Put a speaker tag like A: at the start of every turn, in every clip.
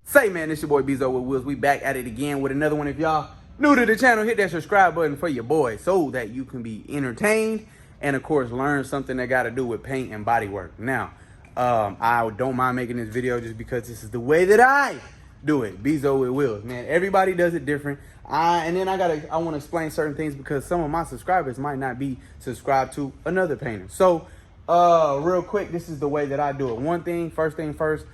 A: Say man, it's your boy Bzoewitwheels. We back at it again with another one. If y'all new to the channel, hit that subscribe button for your boy so that you can be entertained and of course learn something that got to do with paint and body work. Now, I don't mind making this video just because this is the way that I do it. Bzoewitwheels, man. Everybody does it different. I want to explain certain things because some of my subscribers might not be subscribed to another painter. So, real quick, this is the way that I do it. First thing first.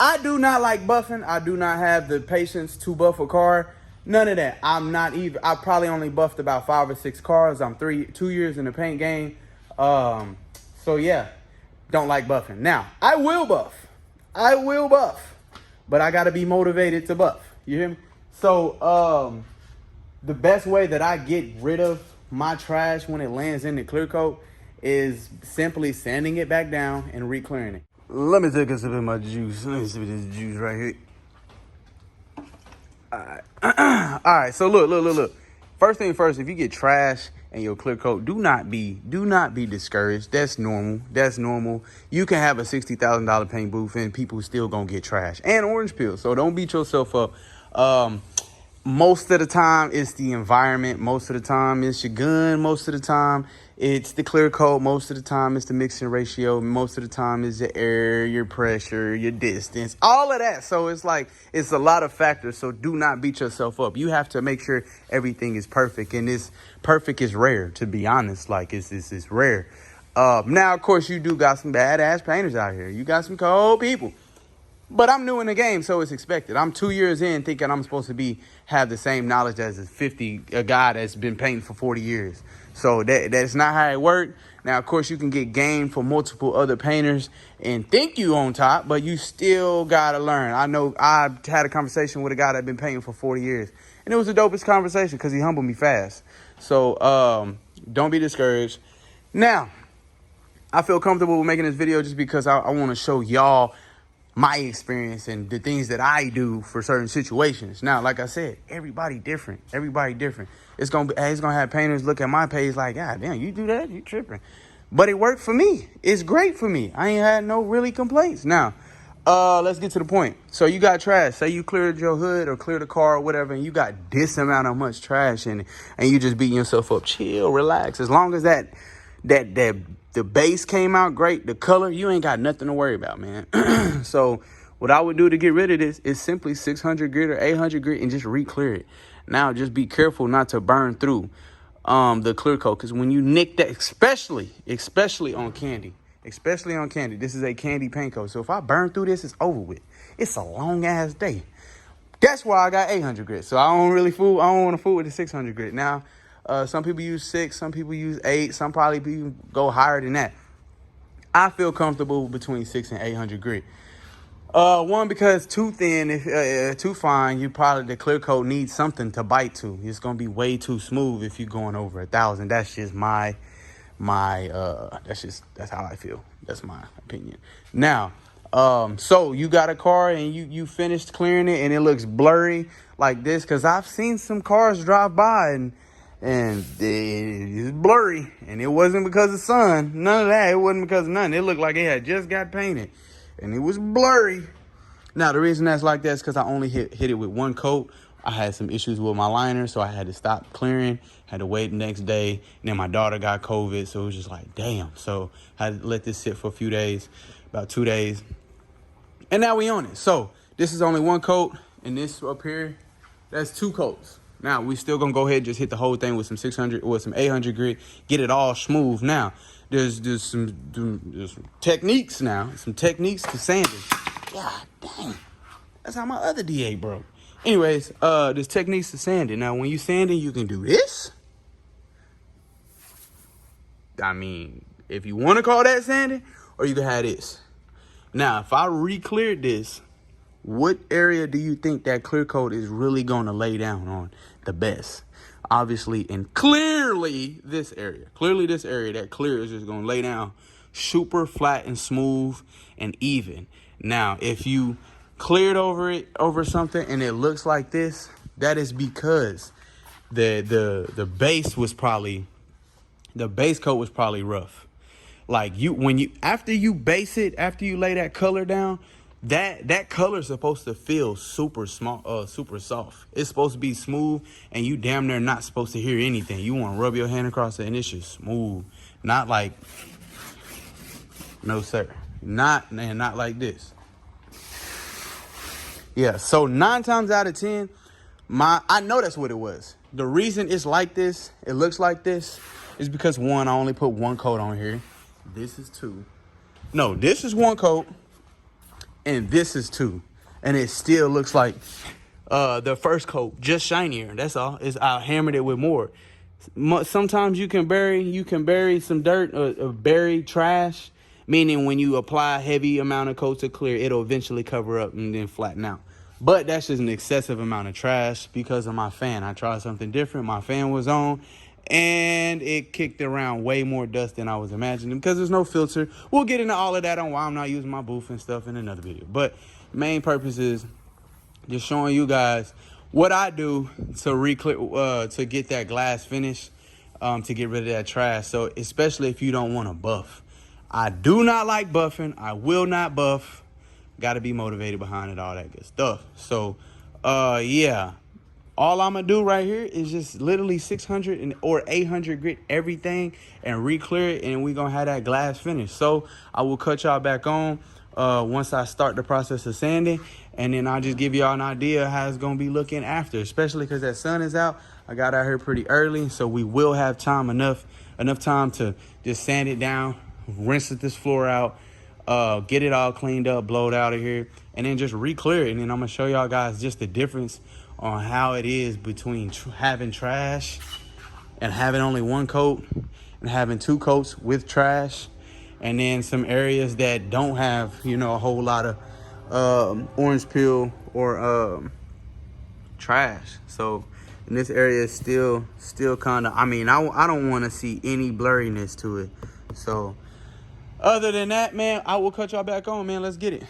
A: I do not like buffing. I do not have the patience to buff a car. None of that. I probably only buffed about 5 or 6 cars. I'm 2 years in the paint game. So yeah, don't like buffing. Now, I will buff, but I gotta be motivated to buff. You hear me? So, the best way that I get rid of my trash when it lands in the clear coat is simply sanding it back down and re-clearing it. Let me take a sip of my juice. Let me sip of this juice right here. All right. All right. So look. First thing first, if you get trash in your clear coat, do not be discouraged. That's normal. You can have a $60,000 paint booth and people still gonna get trash and orange peel. So don't beat yourself up. Most of the time it's the environment. Most of the time it's your gun. Most of the time it's the clear coat. Most of the time it's the mixing ratio. Most of the time is the air, your pressure, your distance, all of that. So it's like, it's a lot of factors. So do not beat yourself up. You have to make sure everything is perfect. And this perfect is rare, to be honest. Like it's rare. Now, of course, you do got some badass painters out here. You got some cold people. But I'm new in the game, so it's expected. I'm 2 years in thinking I'm supposed to have the same knowledge as a guy that's been painting for 40 years. So that's not how it worked. Now, of course, you can get game from multiple other painters and think you on top, but you still got to learn. I know I had a conversation with a guy that been painting for 40 years, and it was the dopest conversation because he humbled me fast. So don't be discouraged. Now, I feel comfortable with making this video just because I want to show y'all my experience and the things that I do for certain situations. Now, like I said, everybody different. It's gonna have painters look at my page like, God damn, you do that? You tripping. But it worked for me. It's great for me. I ain't had no really complaints. Now, let's get to the point. So you got trash. Say you cleared your hood or cleared a car or whatever, and you got this amount of much trash in it, and you just beating yourself up. Chill, relax. As long as the base came out great, the color, you ain't got nothing to worry about, man. So what I would do to get rid of this is simply 600 grit or 800 grit and just re-clear it. Now, just be careful not to burn through the clear coat, because when you nick that, especially on candy, this is a candy paint coat. So if I burn through this, it's over with. It's a long ass day. That's why I got 800 grit. So I don't want to fool with the 600 grit. Now, some people use 6, some people use 8, some probably people go higher than that. I feel comfortable between 6 and 800 grit. One, because too thin, if too fine, the clear coat needs something to bite to. It's gonna be way too smooth if you're going over 1,000. That's just that's how I feel. That's my opinion. Now, so you got a car and you finished clearing it and it looks blurry like this, because I've seen some cars drive by and it's blurry, and it wasn't because of sun. None of that. It wasn't because of nothing. It looked like it had just got painted, and it was blurry. Now, the reason that's like that is because I only hit it with one coat. I had some issues with my liner, so I had to stop clearing. Had to wait the next day, and then my daughter got COVID, so it was just like, damn. So I had to let this sit for a few days, about 2 days, and now we on it. So this is only one coat, and this up here, that's 2 coats. Now we still gonna go ahead and just hit the whole thing with some 600 or some 800 grit, get it all smooth. Now there's some techniques now, some techniques to sanding. God dang, that's how my other DA broke. Anyways, there's techniques to sanding. Now when you sanding, you can do this. I mean, if you want to call that sanding, or you can have this. Now, if I re-cleared this, what area do you think that clear coat is really going to lay down on the best? Obviously, and clearly this area. Clearly this area, that clear is just going to lay down super flat and smooth and even. Now, if you cleared over something and it looks like this, that is because the base coat was probably rough. Like after you base it, after you lay that color down, that color is supposed to feel super soft. It's supposed to be smooth, and you damn near not supposed to hear anything. You want to rub your hand across it, and it's just smooth. Not like, no sir, not like this. Yeah. So 9 times out of 10, I know that's what it was. The reason it's like this, it looks like this, is because one, I only put 1 coat on here. This is 2. No, this is 1 coat, and this is 2, and it still looks like the first coat, just shinier. That's all. I hammered it with more. Sometimes you can bury some dirt or bury trash, meaning when you apply a heavy amount of coat to clear, it'll eventually cover up and then flatten out. But that's just an excessive amount of trash because of my fan. I tried something different. My fan was on, and it kicked around way more dust than I was imagining because there's no filter. We'll get into all of that on why I'm not using my booth and stuff in another video. But main purpose is just showing you guys what I do to get that glass finish, to get rid of that trash. So especially if you don't want to buff. I do not like buffing. I will not buff. Got to be motivated behind it, all that good stuff. So, yeah. All I'm going to do right here is just literally 600 or 800 grit everything and re-clear it, and we're going to have that glass finish. So I will cut y'all back on once I start the process of sanding, and then I'll just give y'all an idea how it's going to be looking after, especially because that sun is out. I got out here pretty early, so we will have time, enough time to just sand it down, rinse this floor out, get it all cleaned up, blow it out of here, and then just re-clear it. And then I'm going to show y'all guys just the difference on how it is between having trash and having only 1 coat and having 2 coats with trash, and then some areas that don't have, a whole lot of orange peel or trash. So in this area is still kind of, I don't want to see any blurriness to it. So other than that, man, I will cut y'all back on, man. Let's get it.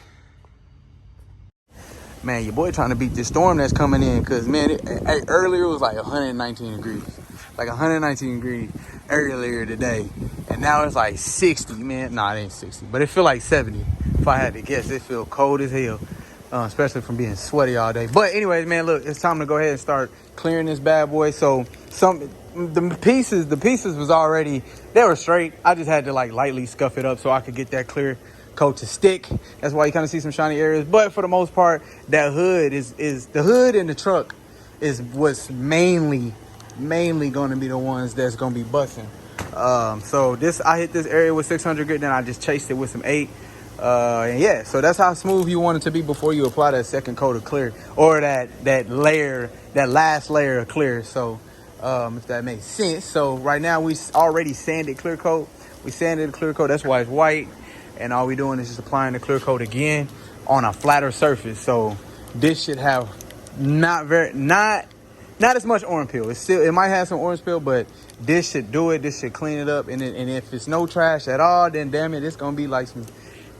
A: Man, your boy trying to beat this storm that's coming in, because, man, earlier it was like 119 degrees. Like 119 degrees earlier today. And now it's like 60, man. Nah, it ain't 60, but it feel like 70. If I had to guess, it feel cold as hell, especially from being sweaty all day. But anyways, man, look, it's time to go ahead and start clearing this bad boy. So the pieces was already, they were straight. I just had to like lightly scuff it up so I could get that clear coat to stick. That's why you kind of see some shiny areas, but for the most part, that hood is the hood and the truck is what's mainly going to be the ones that's going to be busting. So I hit this area with 600 grit, then I just chased it with some 8. And yeah, so that's how smooth you want it to be before you apply that second coat of clear, or that last layer of clear. So if that makes sense. So right now we already sanded clear coat. We sanded the clear coat, that's why it's white. And all we doing is just applying the clear coat again on a flatter surface. So this should have not as much orange peel. It might have some orange peel, but this should do it. This should clean it up. And if it's no trash at all, then damn it, it's gonna be like some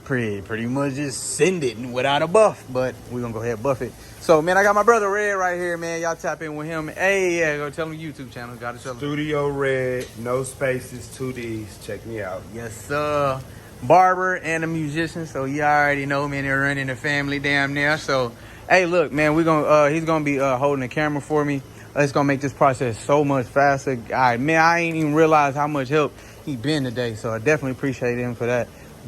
A: pretty much just send it without a buff. But we're gonna go ahead and buff it. So man, I got my brother Red right here, man. Y'all tap in with him. Hey, yeah, go tell him YouTube channel. Gotta tell him.
B: Studio Red, no spaces, 2 Ds. Check me out.
A: Yes, sir. Barber and a musician, so you already know, man, they're running the family damn near. So hey, look, man, he's gonna be holding the camera for me. It's gonna make this process so much faster. All right, man, I ain't even realized how much help he been today, so I definitely appreciate him for that.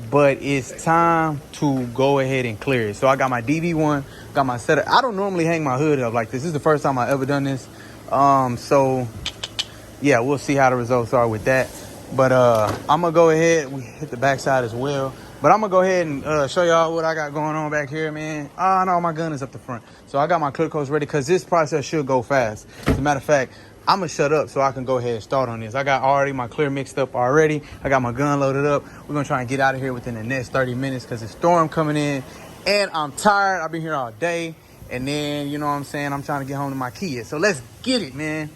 A: But it's time to go ahead and clear it. So I got my DV1, got my setup. I don't normally hang my hood up like this. This is the first time I ever done this. So yeah, we'll see how the results are with that. But I'm gonna go ahead. We hit the backside as well. But I'm gonna go ahead and show y'all what I got going on back here, man. Oh no, my gun is up the front. So I got my clear coats ready because this process should go fast. As a matter of fact, I'm gonna shut up so I can go ahead and start on this. I got already my clear mixed up already. I got my gun loaded up. We're gonna try and get out of here within the next 30 minutes because the storm coming in, and I'm tired. I've been here all day, and then you know what I'm saying. I'm trying to get home to my kids. So let's get it, man.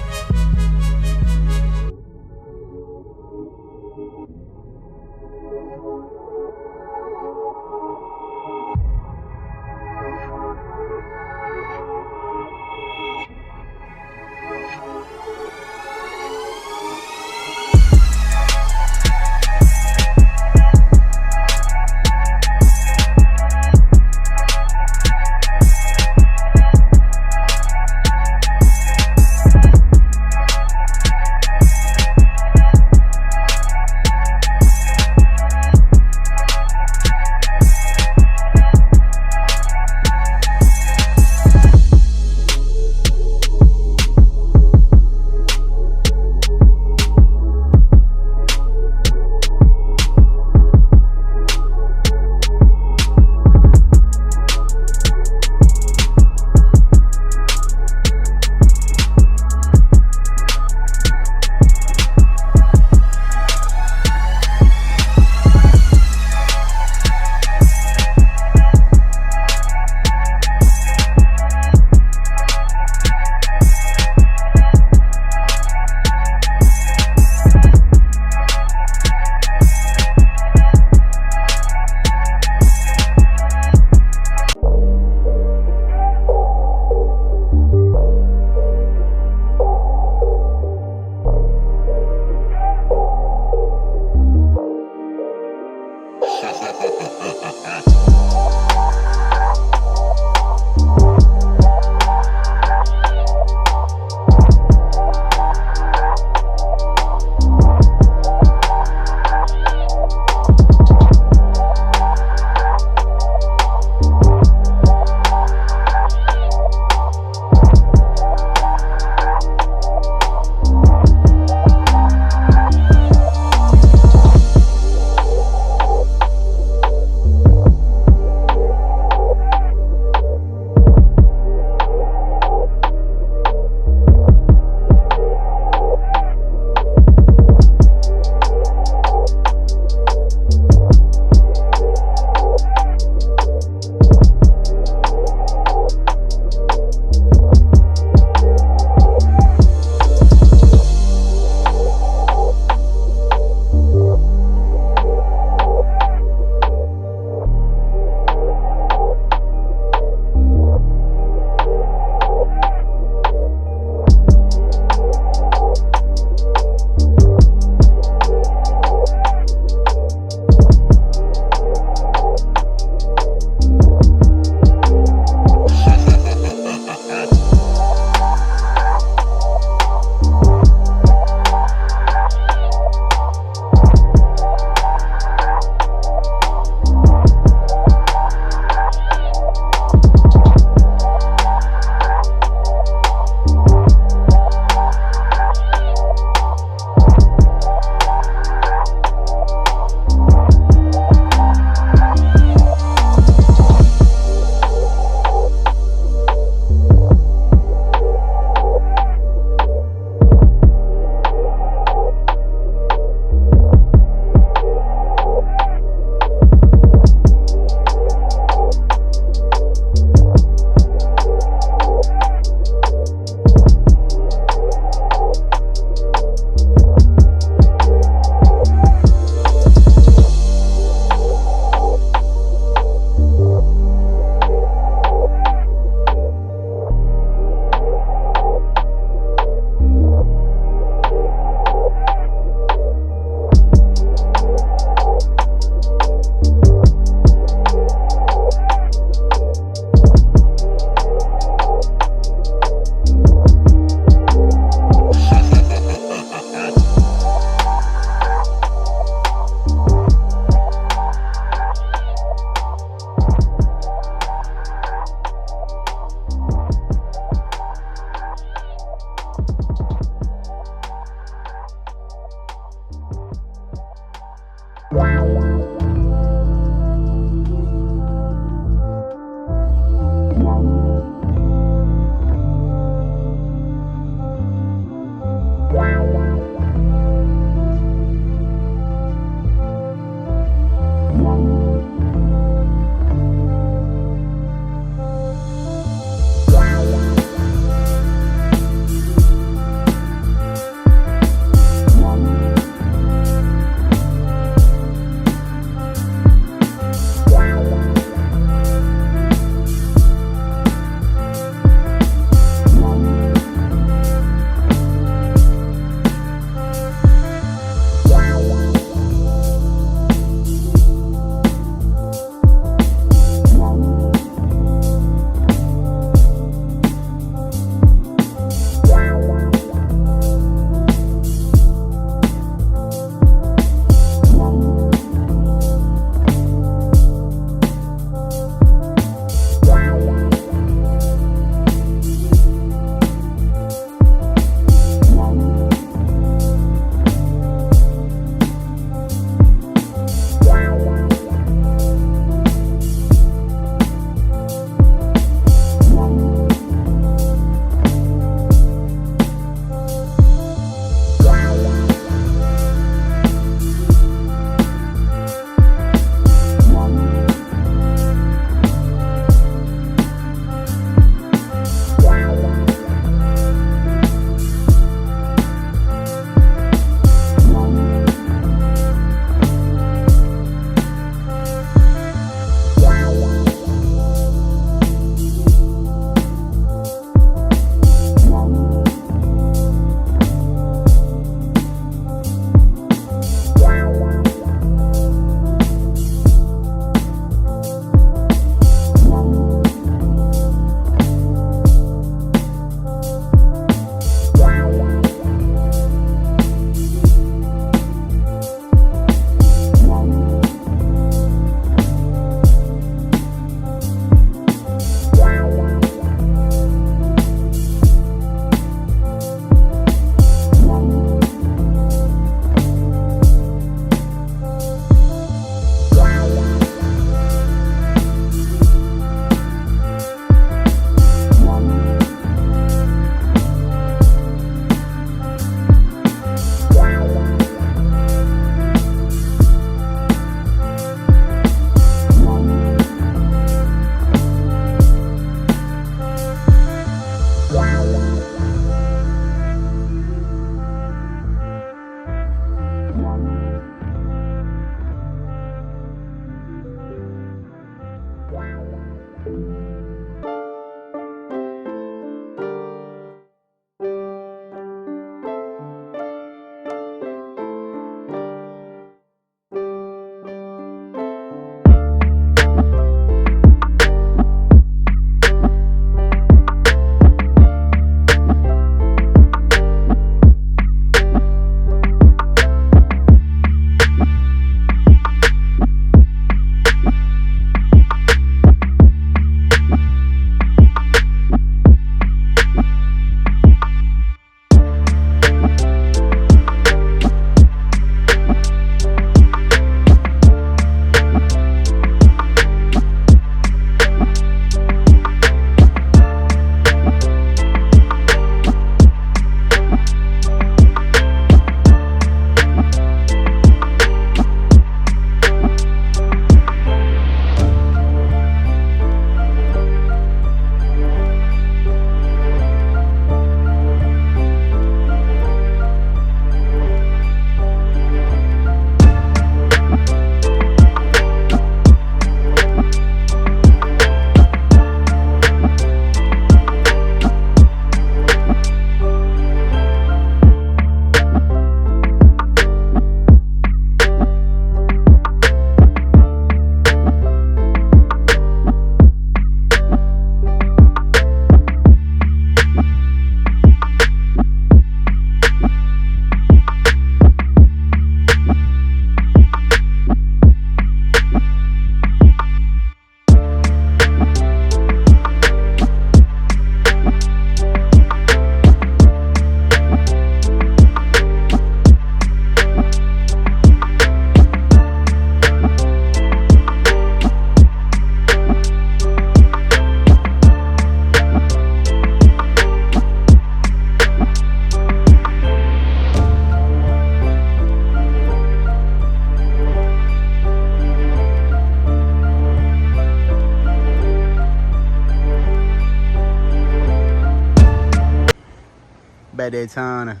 A: about that time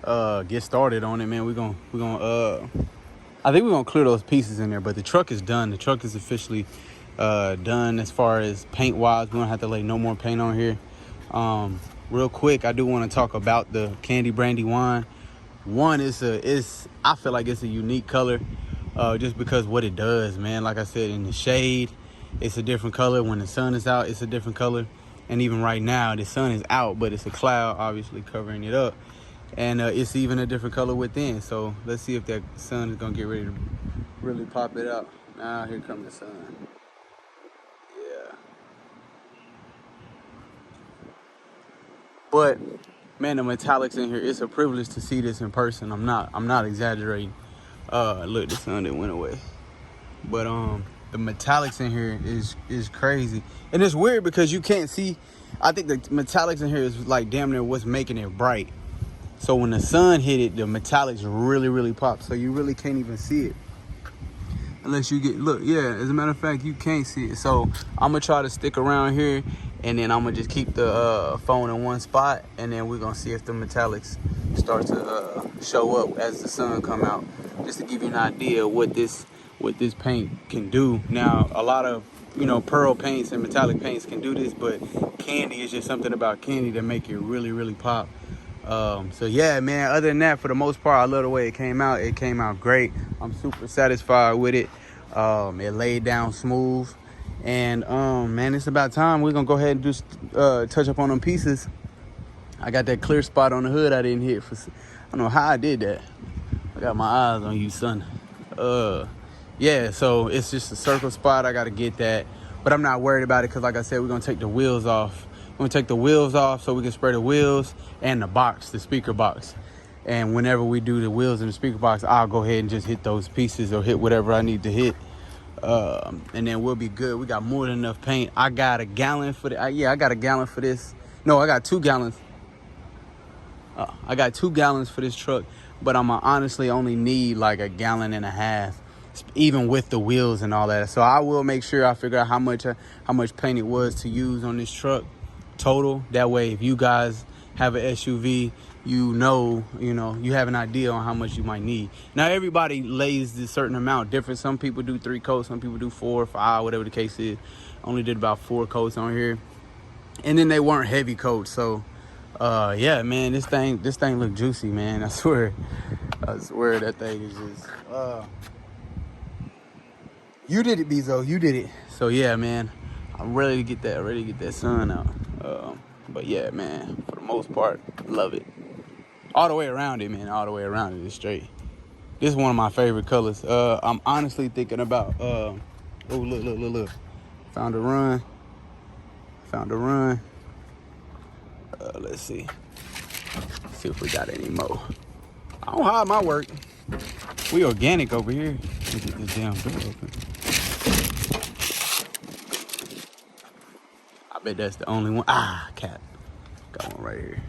A: to get started on it, man. We're gonna I think we're gonna clear those pieces in there, but the truck is done. The truck is officially done as far as paint wise. We don't have to lay no more paint on here. Real quick, I do want to talk about the Candy Brandy wine. One is I feel like it's a unique color, just because what it does, man. Like I said, in the shade, it's a different color. When the sun is out, it's a different color. And even right now, the sun is out, but it's a cloud obviously covering it up. And it's even a different color within. So let's see if that sun is gonna get ready to really pop it out. Now here comes the sun. Yeah. But man, the metallics in here, it's a privilege to see this in person. I'm not exaggerating. Look, the sun that went away. But the metallics in here is crazy. And it's weird because you can't see. I think the metallics in here is like damn near what's making it bright. So when the sun hit it, the metallics really, really pop. So you really can't even see it. Unless you get, look, yeah, as a matter of fact, you can't see it. So I'm gonna try to stick around here, and then I'm gonna just keep the phone in one spot, and then we're gonna see if the metallics start to show up as the sun come out. Just to give you an idea of what this paint can do. Now, a lot of, pearl paints and metallic paints can do this, but candy is just something about candy that make it really, really pop. So yeah, man, other than that, for the most part, I love the way it came out. It came out great. I'm super satisfied with it. It laid down smooth. And man, it's about time. We're gonna go ahead and just touch up on them pieces. I got that clear spot on the hood I didn't hit I don't know how I did that. I got my eyes on you, son. Yeah, so it's just a circle spot. I gotta get that, but I'm not worried about it because, like I said, we're gonna take the wheels off. We're gonna take the wheels off so we can spray the wheels and the speaker box. And whenever we do the wheels and the speaker box, I'll go ahead and just hit those pieces or hit whatever I need to hit. And then we'll be good. We got more than enough paint. I got a gallon for the, I got a gallon for this. No, I got 2 gallons. I got 2 gallons for this truck, but I'm honestly only need like a gallon and a half, even with the wheels and all that. So I will make sure I figure out how much paint it was to use on this truck total. That way, if you guys have an SUV, you have an idea on how much you might need. Now, everybody lays this certain amount different. Some people do 3 coats, some people do 4 or 5, whatever the case is. Only did about 4 coats on here, and then they weren't heavy coats. So yeah, man, this thing look juicy, man. I swear that thing is just you did it, Bzo, you did it. So yeah, man, I'm ready to get that sun out. But yeah, man, for the most part, love it. All the way around it, man. All the way around it is straight. This is one of my favorite colors. I'm honestly thinking about, oh, look. Found a run. Let's see. See if we got any more. I don't hide my work. We organic over here. Let me get this damn door open. I bet that's the only one. Cat. Got one right here.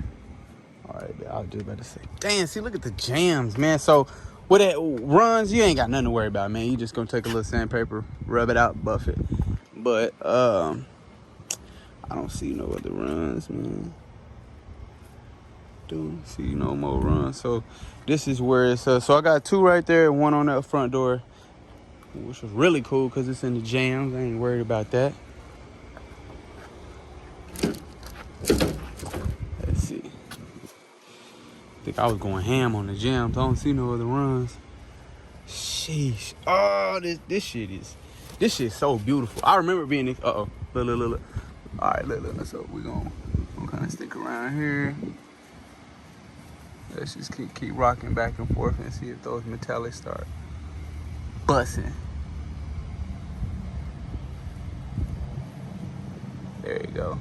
A: All right, I was just about to say. Damn, see, look at the jams, man. So with that runs, you ain't got nothing to worry about, man. You just gonna take a little sandpaper, rub it out, buff it. But I don't see no other runs, man. Don't see no more runs. So this is where it's so I got 2 right there, 1 on that front door, which was really cool because it's in the jams. I ain't worried about that. Let's see. I think I was going ham on the jams. I don't see no other runs. Sheesh. Oh, this shit's so beautiful. I remember being look. All right, look. So we're gonna kind of stick around here. Let's just keep rocking back and forth and see if those metallics start busting. There you go.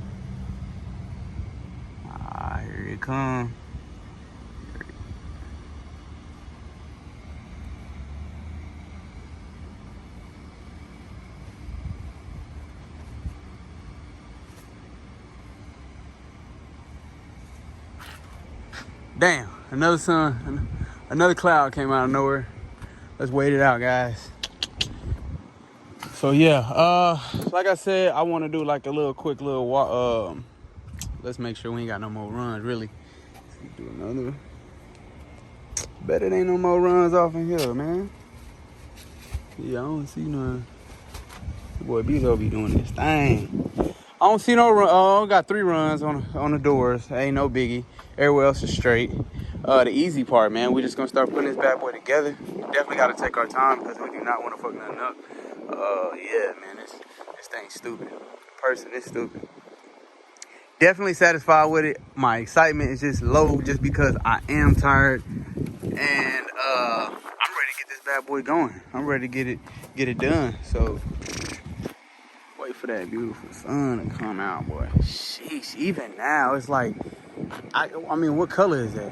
A: Here it comes. Damn, another cloud came out of nowhere. Let's wait it out, guys. So yeah, like I said, I want to do like a quick little walk. Let's make sure we ain't got no more runs, really. Do another. Bet it ain't no more runs off in here, man. Yeah, I don't see none. Boy, Bzo be doing this thing. I don't see no run. Oh, got 3 runs on the doors. Ain't no biggie. Everywhere else is straight. The easy part, man. We just gonna start putting this bad boy together. Definitely gotta take our time because we do not want to fuck nothing up. Yeah, man. This thing's stupid. Person, it's stupid. Definitely satisfied with it. My excitement is just low just because I am tired. And I'm ready to get this bad boy going. I'm ready to get it done. So wait for that beautiful sun to come out, boy. Sheesh, even now it's like I mean, what color is that?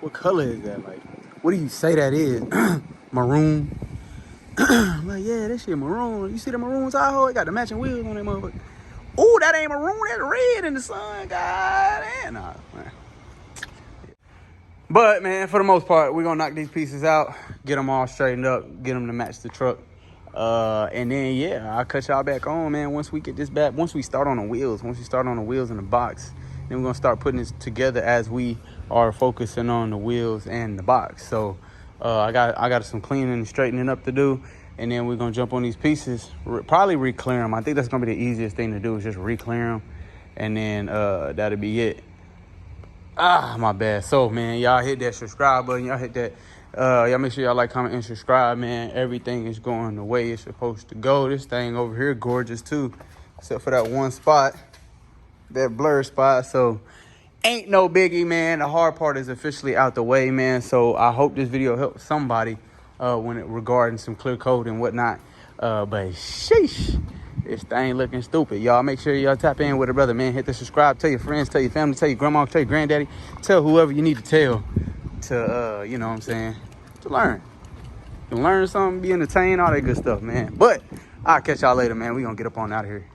A: What color is that? Like, what do you say that is? Maroon. I'm like, yeah, that shit maroon. You see the maroon Tahoe? It got the matching wheels on that motherfucker. Ooh, that ain't maroon, that's red in the sun. God damn. Nah, man. But, man, for the most part, we're going to knock these pieces out, get them all straightened up, get them to match the truck. And then, yeah, I'll cut y'all back on, man, once we get this back. Once we start on the wheels in the box, then we're going to start putting this together as we are focusing on the wheels and the box. So I got some cleaning and straightening up to do. And then we're going to jump on these pieces, probably re-clear them. I think that's going to be the easiest thing to do is just re-clear them. And then that'll be it. My bad. So, man, y'all hit that subscribe button. Y'all hit that. Y'all make sure y'all like, comment, and subscribe, man. Everything is going the way it's supposed to go. This thing over here gorgeous, too. Except for that one spot. That blur spot. So, ain't no biggie, man. The hard part is officially out the way, man. So, I hope this video helps somebody regarding some clear coat and whatnot. But, sheesh. This thing looking stupid. Y'all make sure y'all tap in with a brother, man. Hit the subscribe. Tell your friends, tell your family, tell your grandma, tell your granddaddy. Tell whoever you need to tell to, you know what I'm saying, to learn. To learn something, be entertained, all that good stuff, man. But I'll catch y'all later, man. We gonna get up on out of here.